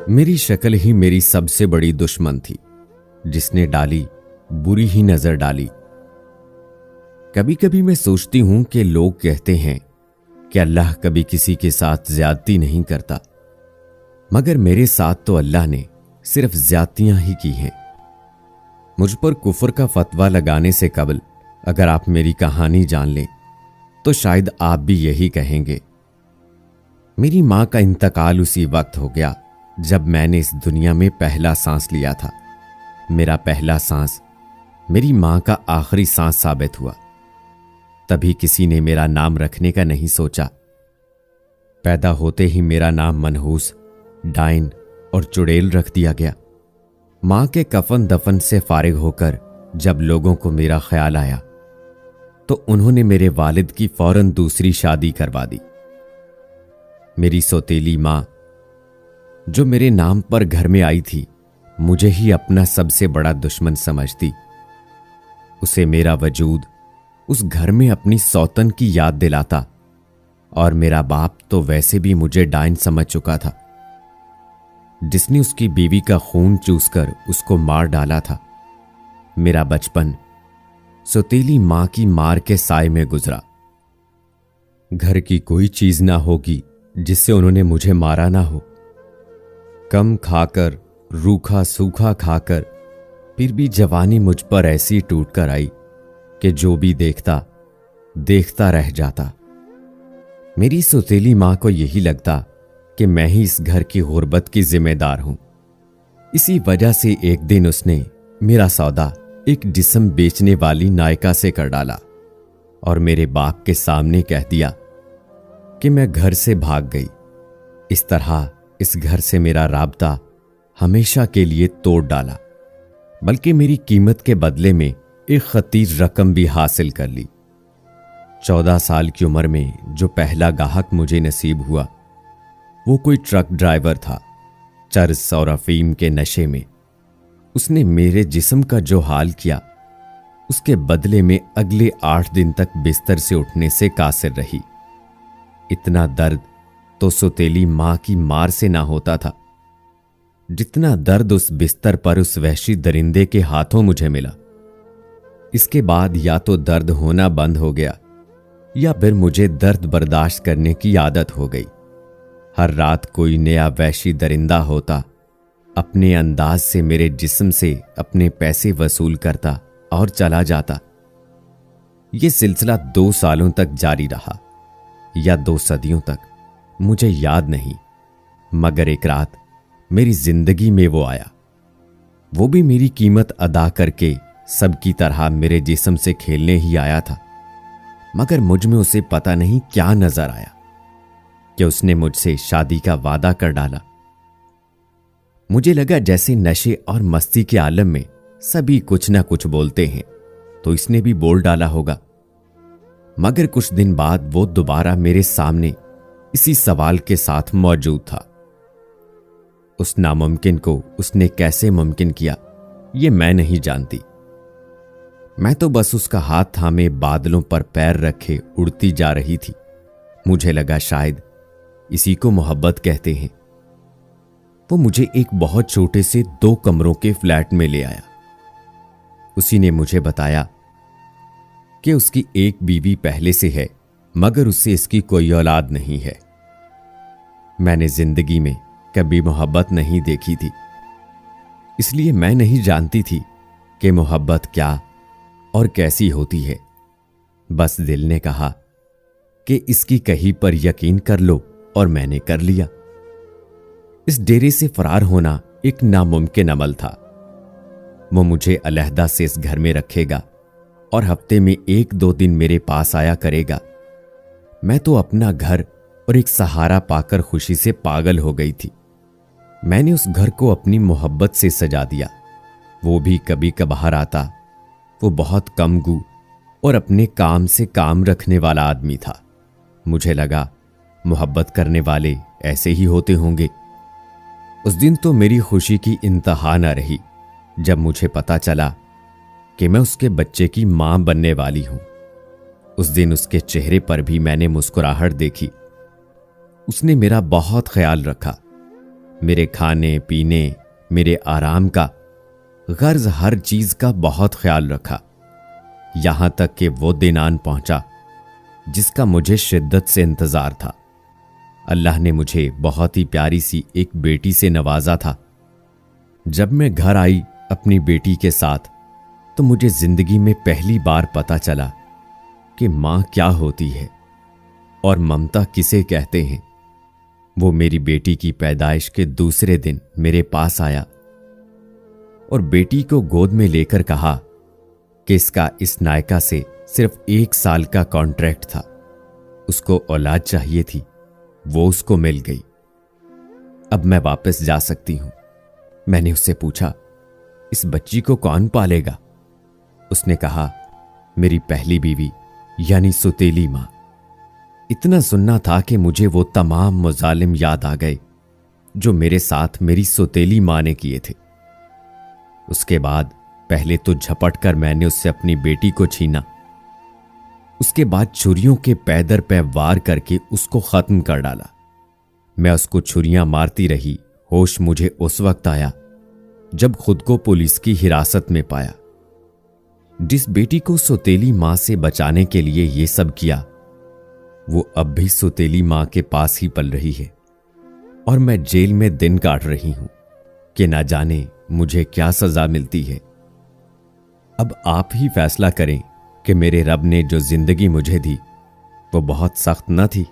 मेरी शक्ल ही मेरी सबसे बड़ी दुश्मन थी, जिसने डाली बुरी ही नजर डाली। कभी कभी मैं सोचती हूं कि लोग कहते हैं कि अल्लाह कभी किसी के साथ ज्यादती नहीं करता, मगर मेरे साथ तो अल्लाह ने सिर्फ ज्यादतियां ही की हैं। मुझ पर कुफर का फतवा लगाने से कबल अगर आप मेरी कहानी जान लें तो शायद आप भी यही कहेंगे। मेरी मां का इंतकाल उसी वक्त हो गया जब मैंने इस दुनिया में पहला सांस लिया था। मेरा पहला सांस मेरी मां का आखिरी सांस साबित हुआ। तभी किसी ने मेरा नाम रखने का नहीं सोचा। पैदा होते ही मेरा नाम मनहूस, डाइन और चुड़ैल रख दिया गया। मां के कफन दफन से फारिग होकर जब लोगों को मेरा ख्याल आया तो उन्होंने मेरे वालिद की फौरन दूसरी शादी करवा दी। मेरी सौतेली मां जो मेरे नाम पर घर में आई थी, मुझे ही अपना सबसे बड़ा दुश्मन समझती। उसे मेरा वजूद उस घर में अपनी सौतन की याद दिलाता और मेरा बाप तो वैसे भी मुझे डाइन समझ चुका था, जिसने उसकी बीवी का खून चूसकर उसको मार डाला था। मेरा बचपन सौतेली मां की मार के साए में गुजरा। घर की कोई चीज ना होगी जिससे उन्होंने मुझे मारा ना हो। कम खाकर, रूखा सूखा खाकर, फिर भी जवानी मुझ पर ऐसी टूट कर आई कि जो भी देखता देखता रह जाता। मेरी सौतेली मां को यही लगता कि मैं ही इस घर की गुर्बत की जिम्मेदार हूं। इसी वजह से एक दिन उसने मेरा सौदा एक जिस्म बेचने वाली नायिका से कर डाला और मेरे बाप के सामने कह दिया कि मैं घर से भाग गई। इस तरह इस घर से मेरा राब्ता हमेशा के लिए तोड़ डाला, बल्कि मेरी कीमत के बदले में एक खतीर रकम भी हासिल कर ली। 14 साल की उम्र में जो पहला गाहक मुझे नसीब हुआ वो कोई ट्रक ड्राइवर था। चरस और अफीम के नशे में उसने मेरे जिस्म का जो हाल किया, उसके बदले में अगले 8 दिन तक बिस्तर से उठने से कासिर रही। इतना दर्द तो सौतेली मां की मार से ना होता था जितना दर्द उस बिस्तर पर उस वहशी दरिंदे के हाथों मुझे मिला। इसके बाद या तो दर्द होना बंद हो गया या फिर मुझे दर्द बर्दाश्त करने की आदत हो गई। हर रात कोई नया वहशी दरिंदा होता, अपने अंदाज से मेरे जिस्म से अपने पैसे वसूल करता और चला जाता। यह सिलसिला 2 सालों तक जारी रहा या 2 सदियों तक, मुझे याद नहीं। मगर एक रात मेरी जिंदगी में वो आया। वो भी मेरी कीमत अदा करके सबकी तरह मेरे जिस्म से खेलने ही आया था। मगर मुझ में उसे पता नहीं क्या नजर आया कि उसने मुझसे शादी का वादा कर डाला। मुझे लगा जैसे नशे और मस्ती के आलम में सभी कुछ ना कुछ बोलते हैं, तो इसने भी बोल डाला होगा। मगर कुछ दिन बाद वो दोबारा मेरे सामने इसी सवाल के साथ मौजूद था। उस नामुमकिन को उसने कैसे मुमकिन किया, ये मैं नहीं जानती। मैं तो बस उसका हाथ थामे बादलों पर पैर रखे उड़ती जा रही थी। मुझे लगा शायद इसी को मोहब्बत कहते हैं। वो मुझे एक बहुत छोटे से 2 कमरों के फ्लैट में ले आया। उसी ने मुझे बताया कि उसकी एक बीवी पहले से है, मगर उससे इसकी कोई औलाद नहीं है। मैंने जिंदगी में कभी मोहब्बत नहीं देखी थी, इसलिए मैं नहीं जानती थी कि मोहब्बत क्या और कैसी होती है। बस दिल ने कहा कि इसकी कही पर यकीन कर लो और मैंने कर लिया। इस डेरे से फरार होना एक नामुमकिन अमल था। वो मुझे अलहदा से इस घर में रखेगा और हफ्ते में 1-2 दिन मेरे पास आया करेगा। मैं तो अपना घर और एक सहारा पाकर खुशी से पागल हो गई थी। मैंने उस घर को अपनी मोहब्बत से सजा दिया। वो भी कभी कभार आता। वो बहुत कम गू और अपने काम से काम रखने वाला आदमी था। मुझे लगा मोहब्बत करने वाले ऐसे ही होते होंगे। उस दिन तो मेरी खुशी की इंतहा न रही जब मुझे पता चला कि मैं उसके बच्चे की मां बनने वाली हूं। उस दिन उसके चेहरे पर भी मैंने मुस्कुराहट देखी। उसने मेरा बहुत ख्याल रखा। मेरे खाने पीने, मेरे आराम का, गर्ज हर चीज का बहुत ख्याल रखा। यहां तक कि वो दिन आन पहुंचा जिसका मुझे शिद्दत से इंतजार था। अल्लाह ने मुझे बहुत ही प्यारी सी एक बेटी से नवाजा था। जब मैं घर आई अपनी बेटी के साथ, तो मुझे जिंदगी में पहली बार पता चला कि मां क्या होती है और ममता किसे कहते हैं। वो मेरी बेटी की पैदाइश के दूसरे दिन मेरे पास आया और बेटी को गोद में लेकर कहा कि इसका इस नायका से सिर्फ 1 साल का कॉन्ट्रैक्ट था, उसको औलाद चाहिए थी, वो उसको मिल गई, अब मैं वापस जा सकती हूं। मैंने उससे पूछा, इस बच्ची को कौन पालेगा? उसने कहा, मेरी पहली बीवी यानी सुतेली मां। इतना सुनना था कि मुझे वो तमाम मुजालिम याद आ गए जो मेरे साथ मेरी सुतेली मां ने किए थे। उसके बाद पहले तो झपट कर मैंने उससे अपनी बेटी को छीना, उसके बाद छुरियों के पै दर पै वार करके उसको खत्म कर डाला। मैं उसको छुरियां मारती रही। होश मुझे उस वक्त आया जब खुद को पुलिस की हिरासत में पाया। जिस बेटी को सुतेली मां से बचाने के लिए ये सब किया, वो अब भी सुतेली मां के पास ही पल रही है और मैं जेल में दिन काट रही हूं कि ना जाने मुझे क्या सजा मिलती है। अब आप ही फैसला करें कि मेरे रब ने जो जिंदगी मुझे दी वो बहुत सख्त न थी